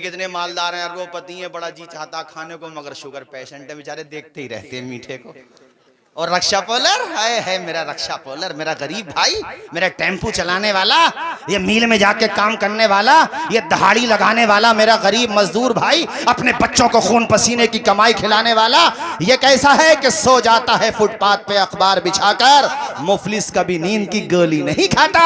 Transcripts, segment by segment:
कितने मालदार हैं, अरबोपति हैं, बड़ा जी चाहता खाने को, मगर शुगर पेशेंट है बेचारे, देखते ही रहते हैं मीठे को। और रक्षा पोलर है मेरा रक्षा पोलर, मेरा गरीब भाई, मेरा टेम्पू चलाने वाला, ये मील में जाके काम करने वाला, ये दहाड़ी लगाने वाला मेरा गरीब मजदूर भाई, अपने बच्चों को खून पसीने की कमाई खिलाने वाला, ये कैसा है कि सो जाता है फुटपाथ पे अखबार बिछाकर, मुफलिस कभी नींद की गोली नहीं खाता।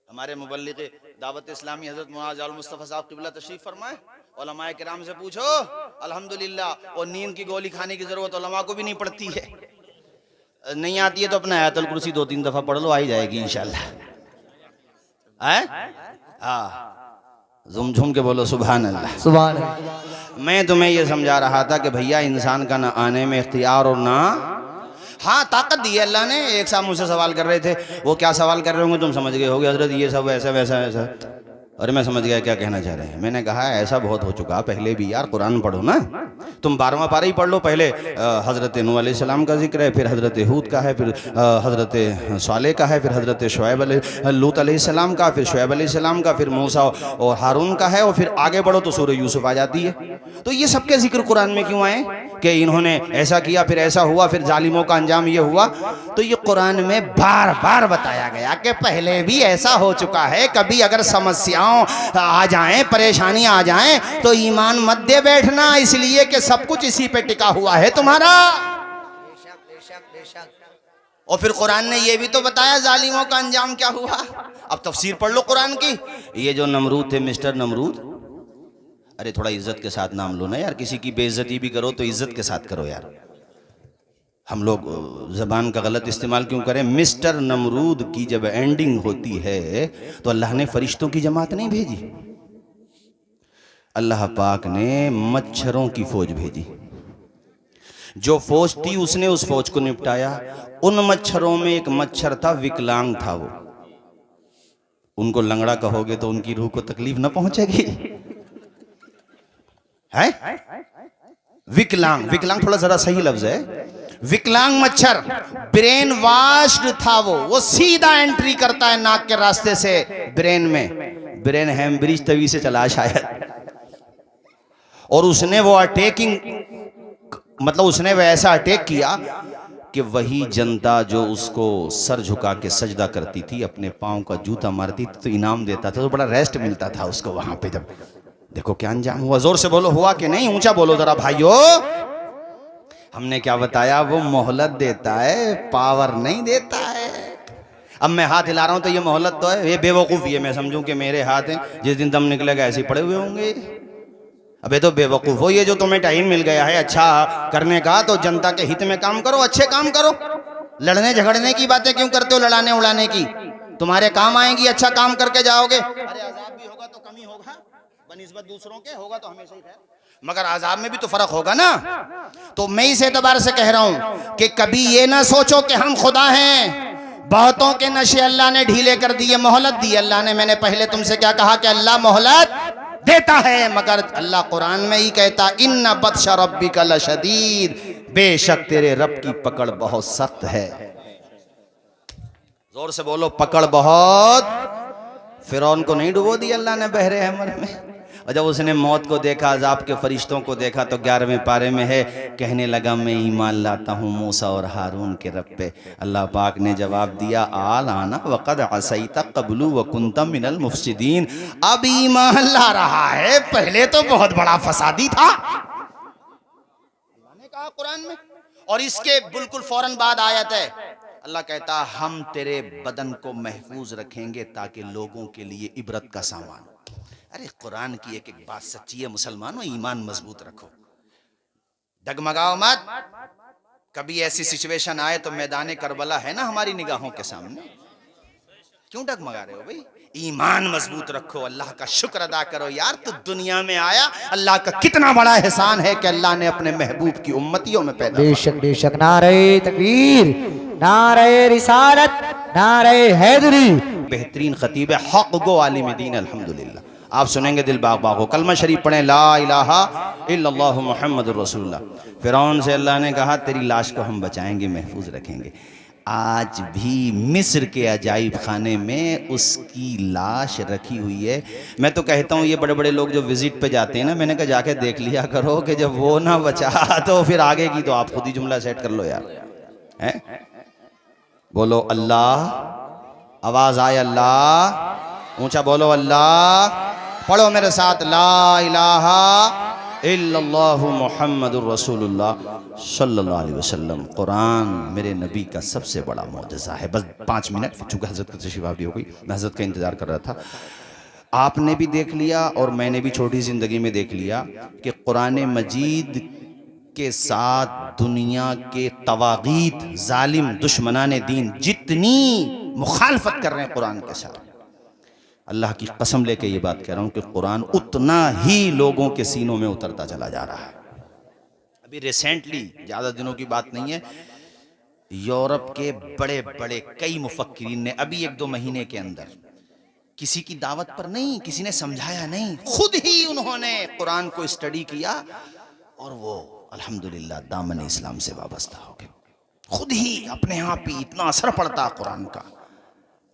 हमारे मुबल्लिग दावत इस्लामी हजरत मुआज़ अल मुस्तफ़ा साहब क़िबला तशरीफ फरमाए, उलमाए किराम से पूछो, अल्हम्दुलिल्लाह, और नींद की गोली खाने की जरूरत उलमा को भी नहीं पड़ती है। नहीं आती है तो अपना आयतुल कुर्सी 2-3 दफा पढ़ लो, आ ही जाएगी इंशाल्लाह। झुम झुम के बोलो सुभान अल्लाह, सुभान अल्लाह। मैं तुम्हें ये समझा रहा था कि भैया इंसान का ना आने में इख्तियार और ना, हाँ ताकत दी है अल्लाह ने। एक साहब मुझसे सवाल कर रहे थे, वो क्या सवाल कर रहे होंगे तुम समझ गए होगे, हजरत ये सब ऐसा वैसा ऐसा। अरे मैं समझ गया क्या कहना चाह रहे हैं। मैंने कहा ऐसा बहुत हो चुका पहले भी यार, कुरान पढ़ो ना, तुम 12वां पारा ही पढ़ लो। पहले हजरत नूह अलैहिस्सलाम का जिक्र है, फिर हजरत हूद का है, फिर हजरत सालेह का है, फिर हजरत लूत अलैहिस्सलाम का, फिर शुएब अलैहिस्सलाम का, फिर मूसा और हारून का है, और फिर आगे बढ़ो तो सूरह यूसुफ आ जाती है। तो ये सबके जिक्र कुरान में क्यों आए कि इन्होंने ऐसा किया, फिर ऐसा हुआ, फिर जालिमों का अंजाम ये हुआ। तो ये कुरान में बार बार बताया गया कि पहले भी ऐसा हो चुका है। कभी अगर समस्याओं आ जाएं, परेशानियां आ जाएं, तो ईमान मत दे बैठना, इसलिए कि सब कुछ इसी पे टिका हुआ है तुम्हारा। और फिर कुरान ने ये भी तो बताया जालिमों का अंजाम क्या हुआ। अब तफसीर पढ़ लो कुरान की। ये जो नमरूद थे, मिस्टर नमरूद, अरे थोड़ा इज्जत के साथ नाम लो ना यार, किसी की बेइज्जती भी करो तो इज्जत के साथ करो यार। हम लोग ज़बान का गलत इस्तेमाल क्यों करें। मिस्टर नमरूद की जब एंडिंग होती है तो अल्लाह ने फरिश्तों की जमात नहीं भेजी, अल्लाह पाक ने मच्छरों की फौज भेजी। जो फौज थी उसने उस फौज को निपटाया। उन मच्छरों में एक मच्छर था, विकलांग था वो। उनको लंगड़ा कहोगे तो उनकी रूह को तकलीफ न पहुंचेगी है। विकलांग, विकलांग थोड़ा जरा सही लफ्ज है। विकलांग मच्छर, ब्रेन वाश्ड था वो सीधा एंट्री करता है नाक के रास्ते से ब्रेन में। ब्रेन हेमब्रिज तवी से चला शायद। और उसने वो अटैकिंग, मतलब उसने वैसा अटैक किया कि वही जनता जो उसको सर झुका के सजदा करती थी, अपने पांव का जूता मारती थी तो इनाम देता था, तो बड़ा रेस्ट मिलता था उसको वहां पे। जब देखो क्या अंजाम हुआ। जोर से बोलो हुआ कि नहीं, ऊंचा बोलो जरा भाइयों। हमने क्या बताया, वो मोहलत देता है, पावर नहीं देता है। अब मैं हाथ हिला रहा हूं तो ये मोहलत तो है, ये बेवकूफ़ी है। मैं समझूं कि मेरे हाथ हैं, जिस दिन दम निकलेगा ऐसे पड़े हुए होंगे। अबे तो बेवकूफ़ हो, ये जो तुम्हें टाइम मिल गया है अच्छा करने का, तो जनता के हित में काम करो, अच्छे काम करो। लड़ने झगड़ने की बातें क्यों करते हो, लड़ाने उड़ाने की? तुम्हारे काम आएंगी, अच्छा काम करके जाओगे। अरे अज़ाब भी होगा तो कमी होगा, बनिस्बत दूसरों के होगा तो हमेशा ही है, मगर आज़ाब में भी तो फर्क होगा ना। तो मैं इस एतबार से कह रहा हूं कि कभी ये ना सोचो कि हम खुदा हैं। बहुतों के नशे अल्लाह ने ढीले कर दिए, मोहलत दी अल्लाह ने। मैंने पहले तुमसे क्या कहा कि अल्लाह मोहलत देता है, मगर अल्लाह कुरान में ही कहता इन्ना बत्श रब्बिका लशदीद, बेशक तेरे रब की पकड़ बहुत सख्त है। जोर से बोलो, पकड़ बहुत। फिरौन को नहीं डुबो दिया अल्लाह ने बहरे हमर में। और जब उसने मौत को देखा, अजाब के फरिश्तों को देखा, तो 11वें पारे में है, कहने लगा मैं ईमान लाता हूँ मूसा और हारून के रब पे। अल्लाह पाक ने जवाब दिया आल आना वक़द असैता क़ब्लु व कुन्ता मिनल मुफ़सिदीन। अब ईमान ला रहा है, पहले तो बहुत बड़ा फसादी था, अल्लाह ने कहा कुरान में। और इसके बिल्कुल फौरन बाद आयत है, अल्लाह कहता हम तेरे बदन को महफूज रखेंगे ताकि लोगों के लिए इबरत का सामान हो। अरे कुरान की एक एक बात सच्ची है मुसलमानों, ईमान मजबूत रखो, डगमगाओ मत। कभी ऐसी सिचुएशन आए तो मैदान करबला है ना हमारी निगाहों के सामने, क्यों डगमगा रहे हो भाई? ईमान मजबूत रखो, अल्लाह का शुक्र अदा करो। यार तू दुनिया में आया, अल्लाह का कितना बड़ा एहसान है कि अल्लाह ने अपने महबूब की उम्मतियों में पैदा। बेशक बेशक, नारे तकबीर, नारे रिसालत, नारे हैदरी। बेहतरीन खतीब हक गो आलिम दीन अल्हम्दुलिल्लाह। आप सुनेंगे दिल बाग बाग हो। कलमा शरीफ पढ़ें, ला इलाहा इल्लल्लाहु मुहम्मदुर रसूलुल्लाह। फिरौन से अल्लाह ने कहा तेरी लाश को हम बचाएंगे, महफूज रखेंगे। आज भी मिस्र के अजाइब खाने में उसकी लाश रखी हुई है। मैं तो कहता हूँ ये बड़े बड़े लोग जो विजिट पे जाते हैं ना, मैंने कहा जाके देख लिया करो कि जब वो ना बचा तो फिर आगे की तो आप खुद ही जुमला सेट कर लो यार, हैं? बोलो अल्लाह, आवाज आए अल्लाह, ऊंचा बोलो अल्लाह, पढ़ो मेरे साथ ला इलाहा इल्लल्लाहु मुहम्मदुर रसूलुल्लाह सल्लल्लाहु अलैहि वसल्लम। कुरान मेरे नबी का सबसे बड़ा मौजज़ा है। बस 5 मिनट, चूँकि हज़रत की तशरीफ़ भी हो गई, मैं हज़रत का इंतज़ार कर रहा था। आपने भी देख लिया और मैंने भी छोटी ज़िंदगी में देख लिया कि कुरान मजीद के साथ दुनिया के तवागीत, जालिम, दुश्मनाने दीन जितनी मुखालफत कर रहे हैं कुरान के साथ, अल्लाह की कसम लेके ये बात कह रहा हूँ कि कुरान उतना ही लोगों के सीनों में उतरता चला जा रहा है। अभी रिसेंटली, ज़्यादा दिनों की बात नहीं है, यूरोप के बड़े बड़े कई मुफक्किरीन ने अभी 1-2 महीने के अंदर, किसी की दावत पर नहीं, किसी ने समझाया नहीं, खुद ही उन्होंने कुरान को स्टडी किया और वो अल्हम्दुलिल्लाह दामन इस्लाम से वाबस्ता हो गए। खुद ही अपने आप ही इतना असर पड़ता कुरान का।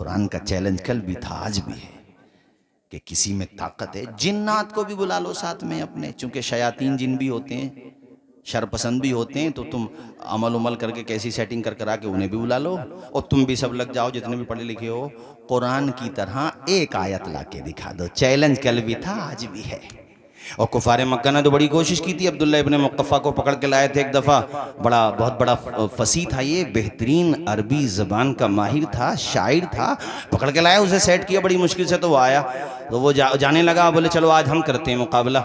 कुरान का चैलेंज कल भी था, आज भी है कि किसी में ताकत है, जिन्नात को भी बुला लो साथ में अपने, चूंकि शयातीन जिन भी होते हैं, शरपसंद भी होते हैं, तो तुम अमल उमल करके कैसी सेटिंग कर करा के उन्हें भी बुला लो और तुम भी सब लग जाओ, जितने भी पढ़े लिखे हो, कुरान की तरह एक आयत ला के दिखा दो। चैलेंज कल भी था, आज भी है। और कुफार मक्का ने तो बड़ी कोशिश की थी, अब्दुल्ला इब्ने मुक़फ़्फ़ा को पकड़ के लाए थे एक दफ़ा, बहुत बड़ा फसी था, ये बेहतरीन अरबी ज़बान का माहिर था, शायर था, पकड़ के लाया, उसे सेट किया बड़ी मुश्किल से, तो वो आया, तो वो जाने लगा, बोले चलो आज हम करते हैं मुकाबला,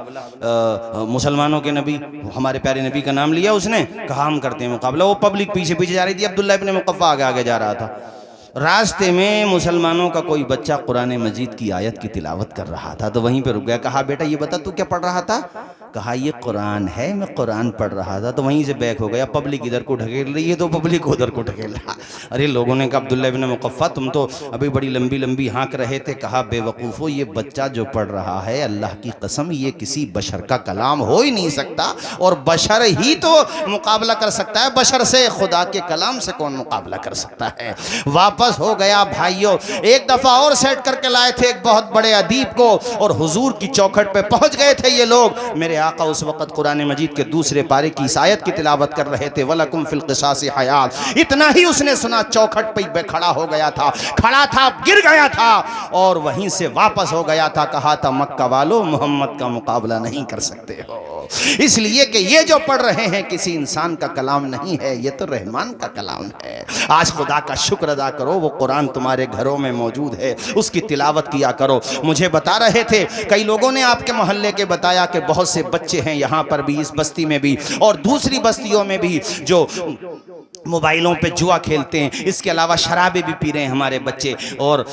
मुसलमानों के नबी, हमारे प्यारे नबी का नाम लिया उसने, कहा हम करते हैं मुकाबला। वो पब्लिक पीछे पीछे जा रही थी, अब्दुल्ला इब्ने मुक़फ़्फ़ा आगे आगे जा रहा था। रास्ते में मुसलमानों का कोई बच्चा कुरान मजीद की आयत की तिलावत कर रहा था, तो वहीं पे रुक गया, कहा बेटा ये बता तू क्या पढ़ रहा था? कहा ये कुरान है, मैं कुरान पढ़ रहा था। तो वहीं से बैक हो गया, पब्लिक इधर को ढकेल रही है तो पब्लिक उधर को ढकेल रहा। अरे लोगों ने कहा अब्दुल्ला इब्ने मुक़फ़्फ़ा तुम तो अभी बड़ी लंबी लंबी हाँक रहे थे। कहा बेवकूफ़ो, ये बच्चा जो पढ़ रहा है, अल्लाह की कसम ये किसी बशर का कलाम हो ही नहीं सकता, और बशर ही तो मुकाबला कर सकता है, बशर से, खुदा के कलाम से कौन मुकाबला कर सकता है। वापस हो गया भाइयों, एक दफ़ा और सेट करके लाए थे एक बहुत बड़े अदीब को, और हुजूर की चौखट पे पहुंच गए थे ये लोग। मेरे आका उस वक्त कुरान मजीद के दूसरे पारे की इस आयत की तिलावत कर रहे थे, वलकुम फिल क़िसासी हयात। इतना ही उसने सुना, चौखट पे खड़ा हो गया था, खड़ा था, गिर गया था और वहीं से वापस हो गया था। कहा था मक्का वालों, मोहम्मद का मुकाबला नहीं कर सकते हो, इसलिए कि ये जो पढ़ रहे हैं किसी इंसान का कलाम नहीं है, ये तो रहमान का कलाम है। आज खुदा का शुक्र अदा करो, वो कुरान तुम्हारे घरों में मौजूद है, उसकी तिलावत किया करो। मुझे बता रहे थे कई लोगों ने आपके मोहल्ले के बताया कि बहुत से बच्चे हैं यहाँ पर भी, इस बस्ती में भी और दूसरी बस्तियों में भी, जो मोबाइलों पे जुआ खेलते हैं, इसके अलावा शराबें भी पी रहे हैं हमारे बच्चे, और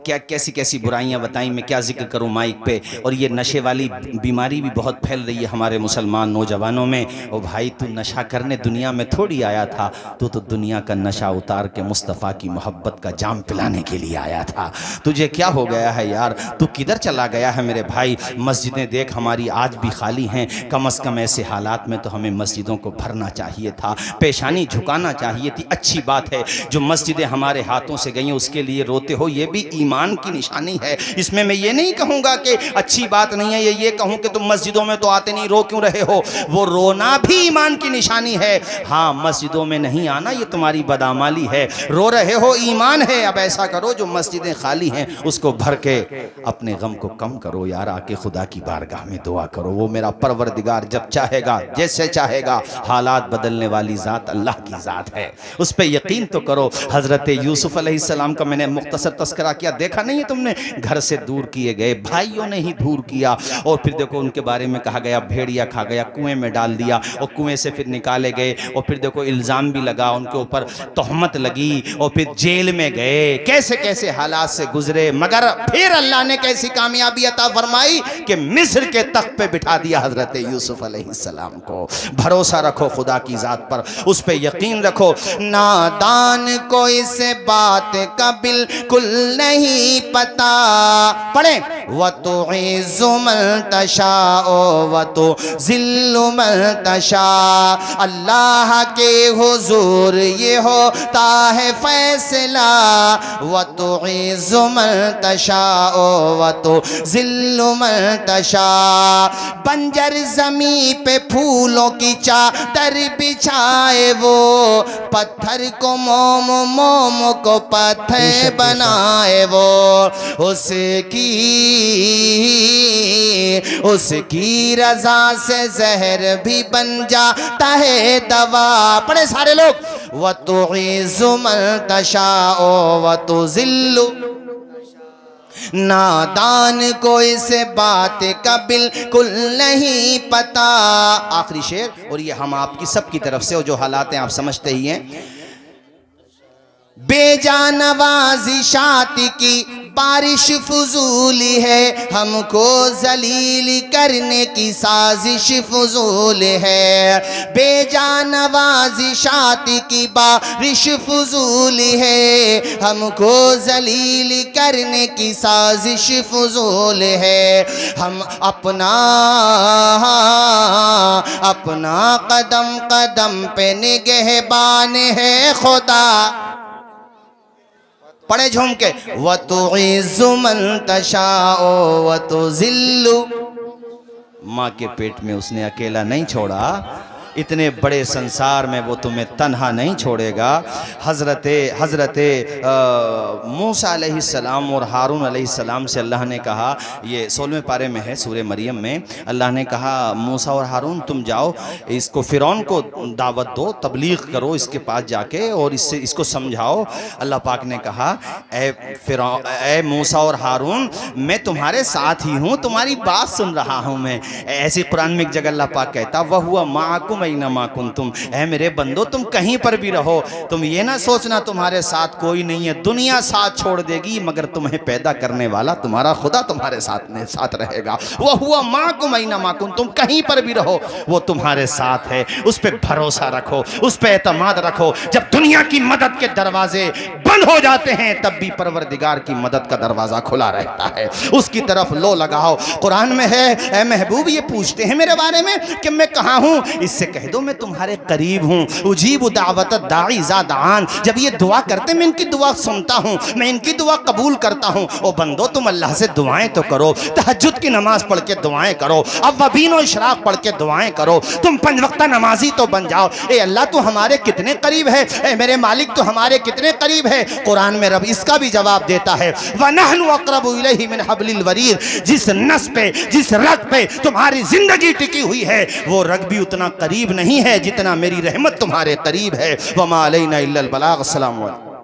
क्या कैसी कैसी बुराइयां बताई, मैं क्या जिक्र करूं माइक पे। और ये नशे वाली बीमारी भी बहुत फैल रही है हमारे मुसलमान नौजवानों में। और भाई तू नशा करने दुनिया में थोड़ी आया था, तू तो दुनिया का नशा उतार के मुस्तफ़ा की मोहब्बत का जाम पिलाने के लिए आया था। तुझे क्या हो गया है यार, तू किधर चला गया है मेरे भाई? मस्जिदें देख हमारी आज भी खाली हैं, कम अज़ कम ऐसे हालात में तो हमें मस्जिदों को भरना चाहिए था, पेशानी झुकाना चाहिए थी। अच्छी बात है जो मस्जिदें हमारे हाथों से गई, उसके लिए रोते हो, ये भी ईमान की निशानी है। इसमें मैं ये नहीं कहूँगा कि अच्छी बात नहीं है, ये कहूँ कि तुम मस्जिदों में तो आते नहीं, रो क्यों रहे हो? वो रोना भी ईमान की निशानी है। हाँ, मस्जिदों में नहीं आना ये तुम्हारी बदामाली है, रो रहे हो ईमान है। अब ऐसा करो, जो मस्जिदें खाली हैं उसको भर के अपने गम को कम करो यार, आके खुदा की बारगाह में दुआ करो। वो मेरा परवरदिगार जब चाहेगा, जैसे चाहेगा, हालात बदलने वाली ज़ात अल्लाह की ज़ात है, उस पर यकीन तो करो। हज़रत यूसुफ अलैहिस्सलाम का मैंने मुख्तसर तस्करा किया, देखा नहीं है तुमने? घर से दूर किए गए, भाइयों ने ही दूर किया, और फिर देखो उनके बारे में कहा गया भेड़िया खा गया, कुएं में डाल दिया, और कुएं से फिर निकाले गए, और फिर देखो इल्ज़ाम भी लगा उनके ऊपर, तोहमत लगी, और फिर जेल में गए। कैसे कैसे हालात से गुजरे, मगर फिर अल्लाह ने कैसी कामयाबी अता फरमाई कि मिस्र के तख्त पे बिठा दिया हज़रत यूसुफ अलैहिस्सलाम को। भरोसा रखो खुदा की ज़ात पर, उस पर यकीन रखो। नादान को इस बात का बिल्कुल नहीं पता, पढ़े व तो इज़्ज़ु मन तशाओ व तो ज़िल्लु मन तशा। अल्लाह के हुजूर ये होता है फैसला, व तुइज़्ज़ु मन तशा व तुज़िल्लु मन तशा। बंजर ज़मीं पे फूलों की चादर बिछाए वो, पत्थर को मोम, मोम को पत्थर बनाए वो। उसकी रजा से जहर भी बन जाता है दवा। पढ़े सारे लोग। व तुइज़्ज़ु मन तशाओ व तुज़िल्लु। नादान को इस बात का बिल्कुल नहीं पता। आखिरी शेर, और ये हम आपकी सबकी तरफ से, और जो हालात हैं आप समझते ही हैं। बेजानवाज़िशात की बारिश फजूली है, हमको जलील करने की साजिश फजूल है। बेजानवाज़िशात की बारिश फजूल है, हमको जलील करने की साजिश फजूल है। हम अपना कदम कदम पे निगहबान है खुदा। पढ़े झूम के। व तुइज़्ज़ु मन तशाओ व तुज़िल्लु। माँ के पेट में उसने अकेला नहीं छोड़ा, इतने बड़े संसार में वो तुम्हें तन्हा नहीं छोड़ेगा। हज़रत मूसा अलैहिस्सलाम और हारून अलैहिस्सलाम से अल्लाह ने कहा, ये 16वें पारे में है सूरह मरियम में, अल्लाह ने कहा मूसा और हारून तुम जाओ, इसको फ़िरौन को दावत दो, तबलीग करो इसके पास जाके और इसको समझाओ। अल्लाह पाक ने कहा ए मूसा और हारून, मैं तुम्हारे साथ ही हूँ, तुम्हारी बात सुन रहा हूँ मैं। ऐसी कुरान में एक जगह अल्लाह पाक कहता वहुवा माकुम ऐनमा कुंतुम, ऐ मेरे बंदो तुम कहीं पर भी रहो, तुम ये ना सोचना तुम्हारे साथ कोई नहीं है, दुनिया साथ छोड़ देगी मगर तुम्हें पैदा करने वाला तुम्हारा खुदा तुम्हारे साथ रहेगा। वहुवा माकुम ऐनमा कुंतुम, कहीं पर भी रहो वो तुम्हारे साथ है। उस पर भरोसा रखो, उस पर एतमाद रखो। जब दुनिया की मदद के दरवाजे बंद हो जाते हैं तब भी परवरदिगार की मदद का दरवाजा खुला रहता है, उसकी तरफ लो लगाओ। कुरान में है, ऐ महबूब ये पूछते हैं मेरे बारे में कि मैं कहाँ हूँ, इससे कह दो मैं तुम्हारे करीब हूँ। उजीबु दावत दाई इज़ा दान, जब ये दुआ करते मैं इनकी दुआ सुनता हूँ, मैं इनकी दुआ कबूल करता हूँ। ओ बंदो तुम अल्लाह से दुआएं तो करो, तहज्जुद की नमाज पढ़ के दुआएं करो, अव्वाबीन और इशराक पढ़ के दुआएं करो, तुम 5 वक्त नमाजी तो बन जाओ। ए अल्लाह तू हमारे कितने करीब है, ए मेरे मालिक तू हमारे कितने करीब है। कुरान में रब इसका भी जवाब देता है, वनहनु अक़रबु इलैहि मिन हब्लिल वरीद, जिस नस पे जिस रग पे तुम्हारी जिंदगी टिकी हुई है वो रग भी उतना करीब नहीं है जितना मेरी रहमत तुम्हारे करीब है। वमा अलैना इल्लल बलाग। अस्सलामु अलैकुम।